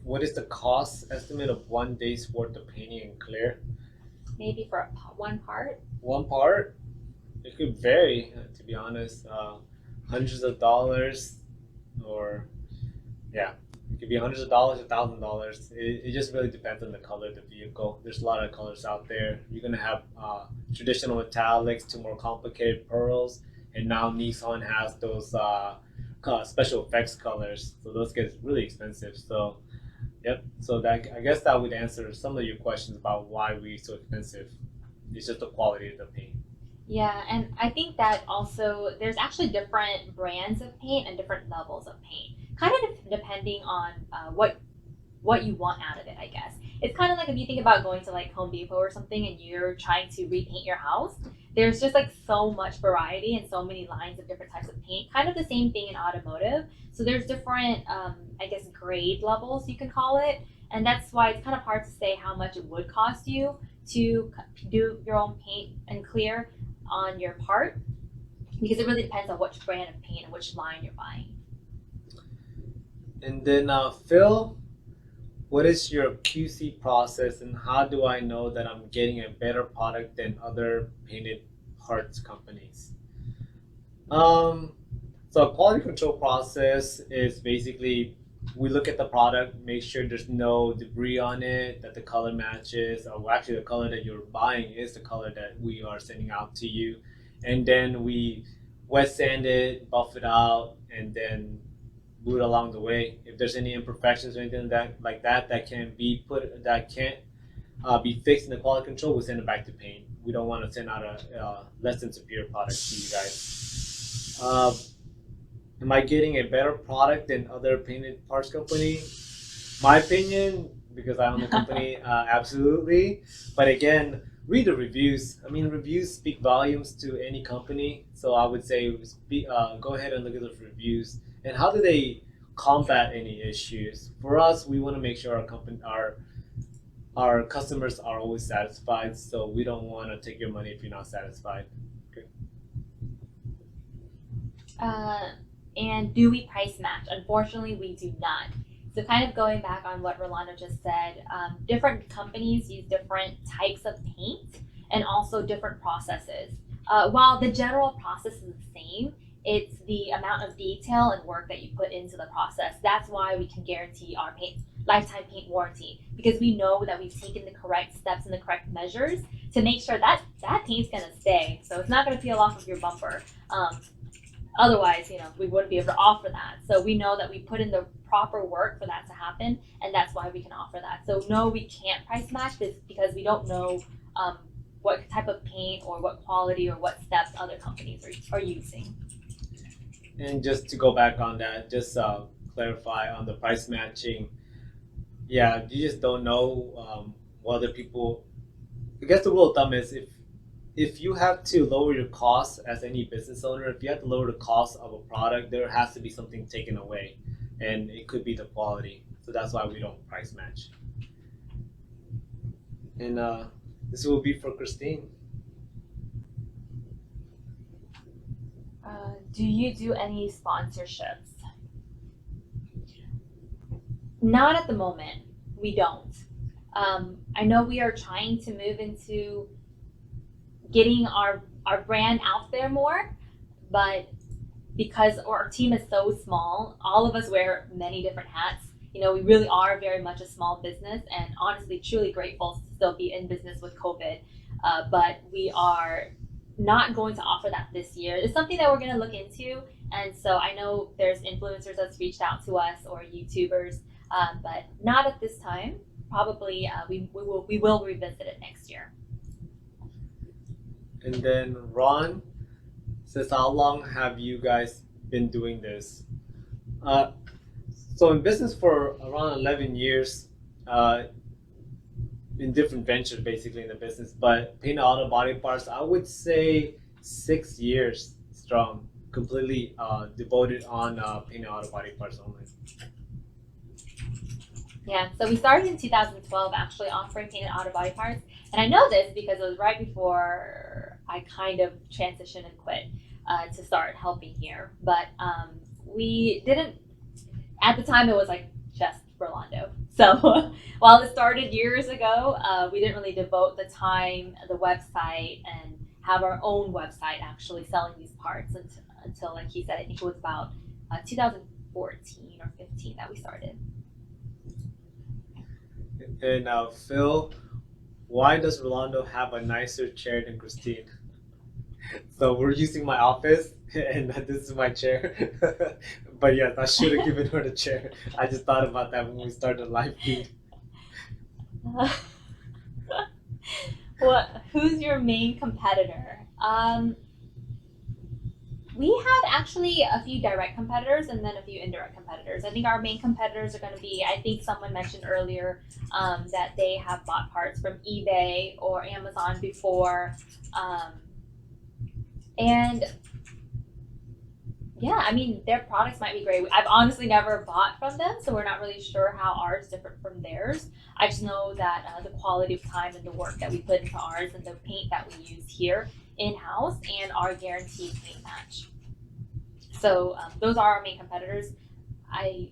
Speaker 2: What is the cost estimate of 1 day's worth of painting and clear?
Speaker 1: Maybe for one part?
Speaker 2: One part? It could vary, to be honest. Hundreds of dollars, or yeah, it could be hundreds of dollars, $1,000. It just really depends on the color of the vehicle. There's a lot of colors out there. You're gonna have traditional metallics to more complicated pearls, and now Nissan has those special effects colors. So those get really expensive. So, yep. So that, I guess that would answer some of your questions about why we're so expensive. It's just the quality of the paint.
Speaker 1: Yeah, and I think that also there's actually different brands of paint and different levels of paint, kind of depending on what you want out of it, I guess. It's kind of like if you think about going to like Home Depot or something and you're trying to repaint your house, there's just like so much variety and so many lines of different types of paint. Kind of the same thing in automotive. So there's different, I guess, grade levels, you can call it. And that's why it's kind of hard to say how much it would cost you to do your own paint and clear on your part, because it really depends on which brand of paint and which line you're buying.
Speaker 2: And then Phil, what is your QC process, and how do I know that I'm getting a better product than other painted parts companies. So quality control process is basically we look at the product, make sure there's no debris on it, that the color matches, or actually the color that you're buying is the color that we are sending out to you. And then we wet sand it, buff it out, and then move it along the way. If there's any imperfections or anything that can't be fixed in the quality control, we send it back to paint. We don't want to send out a less than superior product to you guys. Am I getting a better product than other painted parts company? My opinion, because I own the company, absolutely. But again, read the reviews. I mean, reviews speak volumes to any company. So I would say go ahead and look at those reviews. And how do they combat any issues? For us, we want to make sure our customers are always satisfied. So we don't want to take your money if you're not satisfied. Okay.
Speaker 1: And do we price match? Unfortunately, we do not. So kind of going back on what Rolando just said, different companies use different types of paint and also different processes. While the general process is the same, it's the amount of detail and work that you put into the process. That's why we can guarantee our lifetime paint warranty, because we know that we've taken the correct steps and the correct measures to make sure that paint's gonna stay. So it's not gonna peel off of your bumper. Otherwise, we wouldn't be able to offer that. So we know that we put in the proper work for that to happen, and that's why we can offer that. So no, we can't price match this because we don't know what type of paint or what quality or what steps other companies are using.
Speaker 2: And just to go back on that, just clarify on the price matching. Yeah, you just don't know what other people. I guess the rule of thumb is if you have to lower your costs as any business owner, if you have to lower the cost of a product, there has to be something taken away, and it could be the quality. So that's why we don't price match. And this will be for Christine.
Speaker 1: Do you do any sponsorships? Not at the moment. We don't. I know we are trying to move into getting our brand out there more, but because our team is so small, all of us wear many different hats. We really are very much a small business, and honestly, truly grateful to still be in business with COVID. But we are not going to offer that this year. It's something that we're going to look into, and so I know there's influencers that's reached out to us or YouTubers, but not at this time. Probably we will revisit it next year.
Speaker 2: And then Ron says, how long have you guys been doing this? So in business for around 11 years, in different ventures basically in the business, but painted auto body parts, I would say 6 years strong, completely devoted on painted auto body parts only.
Speaker 1: Yeah, so we started in 2012 actually offering painted auto body parts. And I know this because it was right before I kind of transitioned and quit to start helping here. But we didn't, at the time it was like just Rolando. So while it started years ago, we didn't really devote the time, the website, and have our own website actually selling these parts until like he said, I think it was about 2014 or 15 that we started.
Speaker 2: And Phil, why does Rolando have a nicer chair than Christine? So we're using my office, and this is my chair. But yes, I should have given her the chair. I just thought about that when we started the live feed.
Speaker 1: Who's your main competitor? We have actually a few direct competitors and then a few indirect competitors. I think our main competitors are going to be, I think someone mentioned earlier that they have bought parts from eBay or Amazon before. And yeah, I mean, their products might be great. I've honestly never bought from them, so we're not really sure how ours is different from theirs. I just know that the quality of time and the work that we put into ours and the paint that we use here in-house and our guaranteed paint match. So those are our main competitors. I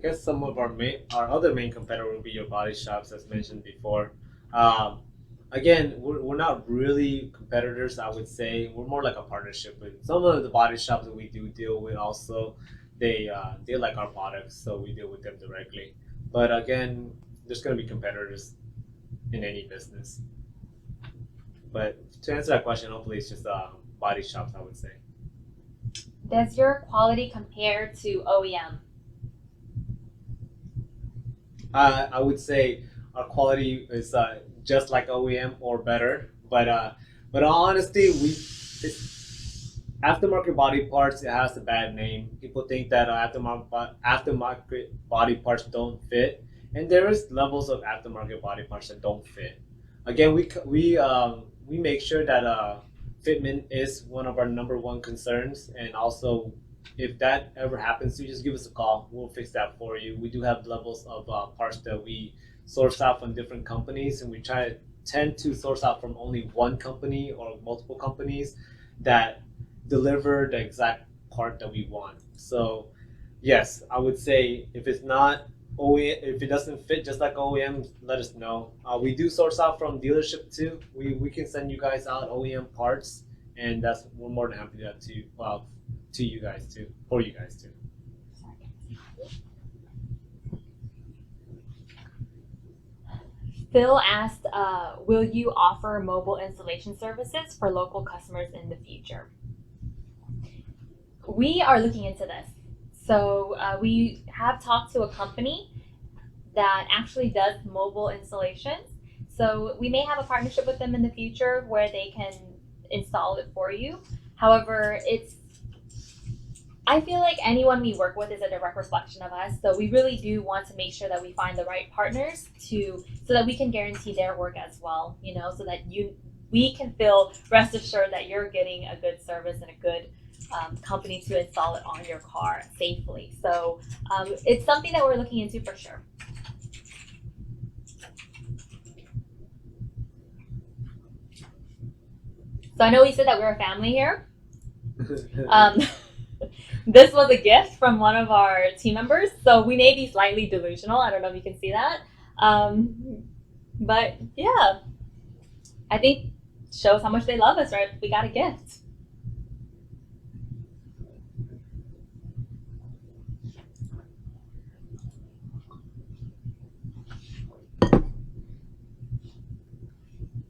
Speaker 2: guess some of our other main competitor will be your body shops, as mentioned before. again, we're not really competitors, I would say. We're more like a partnership with some of the body shops that we do deal with also. They like our products, so we deal with them directly. But again, there's going to be competitors in any business. But to answer that question, hopefully it's just body shops, I would say.
Speaker 1: Does your quality compare to OEM?
Speaker 2: I would say our quality is just like OEM or better. But in all honesty, aftermarket body parts, it has a bad name. People think that aftermarket body parts don't fit, and there is levels of aftermarket body parts that don't fit. Again, we make sure that fitment is one of our number one concerns, and also if that ever happens, you just give us a call. We'll fix that for you. We do have levels of parts that we source out from different companies, and we tend to source out from only one company or multiple companies that deliver the exact part that we want. So yes, I would say if it's not OEM, if it doesn't fit just like OEM, let us know. We do source out from dealership too. We can send you guys out OEM parts, and we're more than happy to do that too. Well, to you guys too, for you guys too.
Speaker 1: Phil asked, will you offer mobile installation services for local customers in the future? We are looking into this. So we have talked to a company that actually does mobile installations. So we may have a partnership with them in the future where they can install it for you. However, I feel like anyone we work with is a direct reflection of us. So we really do want to make sure that we find the right partners so that we can guarantee their work as well, so that we can feel rest assured that you're getting a good service and a good company to install it on your car safely. So it's something that we're looking into for sure. So I know we said that we're a family here. This was a gift from one of our team members, so we may be slightly delusional. I don't know if you can see that. But yeah, I think shows how much they love us, right? We got a gift.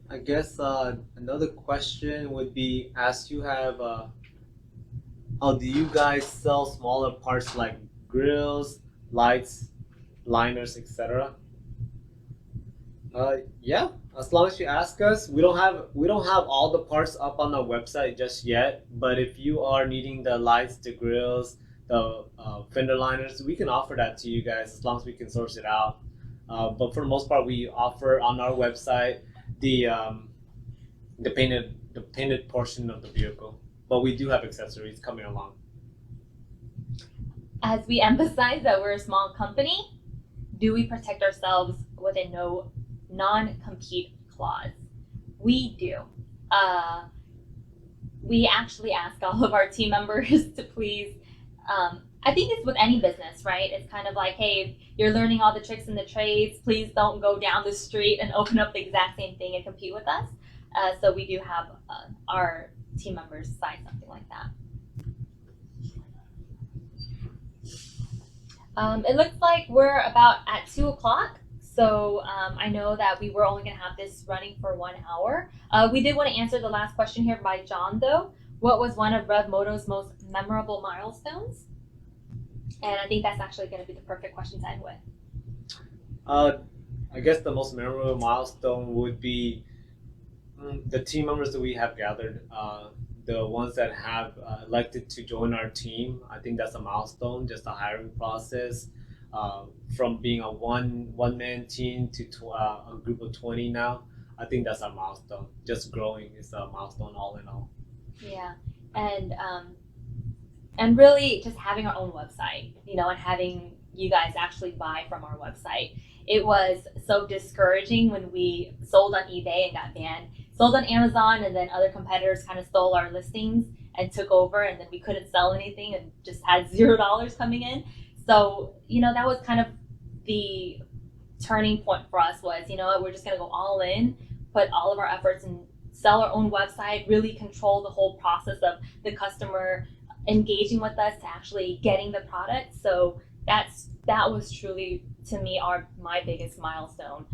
Speaker 2: I guess another question would be, as you have, do you guys sell smaller parts like grills, lights, liners, etc.? Yeah, as long as you ask us. We don't have all the parts up on the website just yet. But if you are needing the lights, the grills, the fender liners, we can offer that to you guys as long as we can source it out. But for the most part, we offer on our website the painted portion of the vehicle. But we do have accessories coming along.
Speaker 1: As we emphasize that we're a small company, do we protect ourselves with a non-compete clause? We do. We actually ask all of our team members to please, I think it's with any business, right? It's kind of like, hey, if you're learning all the tricks and the trades, please don't go down the street and open up the exact same thing and compete with us. So we do have our team members sign something like that. It looks like we're about at 2 o'clock. So I know that we were only going to have this running for 1 hour. We did want to answer the last question here by John, though. What was one of ReveMoto's most memorable milestones? And I think that's actually going to be the perfect question to end with.
Speaker 2: I guess the most memorable milestone would be the team members that we have gathered, the ones that have elected to join our team. I think that's a milestone, just the hiring process. From being a one-man team to a group of 20 now, I think that's a milestone. Just growing is a milestone all in all.
Speaker 1: Yeah, and really just having our own website, and having you guys actually buy from our website. It was so discouraging when we sold on eBay and got banned, sold on Amazon, and then other competitors kind of stole our listings and took over, and then we couldn't sell anything and just had $0 coming in. So, that was kind of the turning point for us was, we're just going to go all in. put all of our efforts and sell our own website, really control the whole process of the customer engaging with us to actually getting the product. So that was truly, to me, my biggest milestone.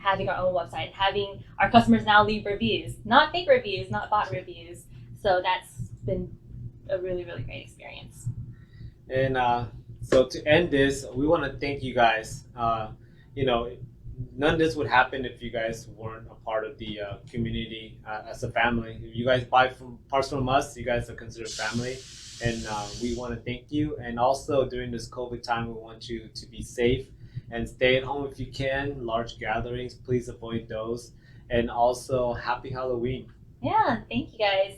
Speaker 1: Having our own website, having our customers now leave reviews, not fake reviews, not bot reviews. So that's been a really, really great experience.
Speaker 2: And so to end this, we want to thank you guys. You know, none of this would happen if you guys weren't a part of the community as a family. If you guys buy parts from us, you guys are considered family. And we want to thank you. And also during this COVID time, we want you to be safe and stay at home if you can. Large gatherings, please avoid those. And also, happy Halloween.
Speaker 1: Yeah, thank you guys.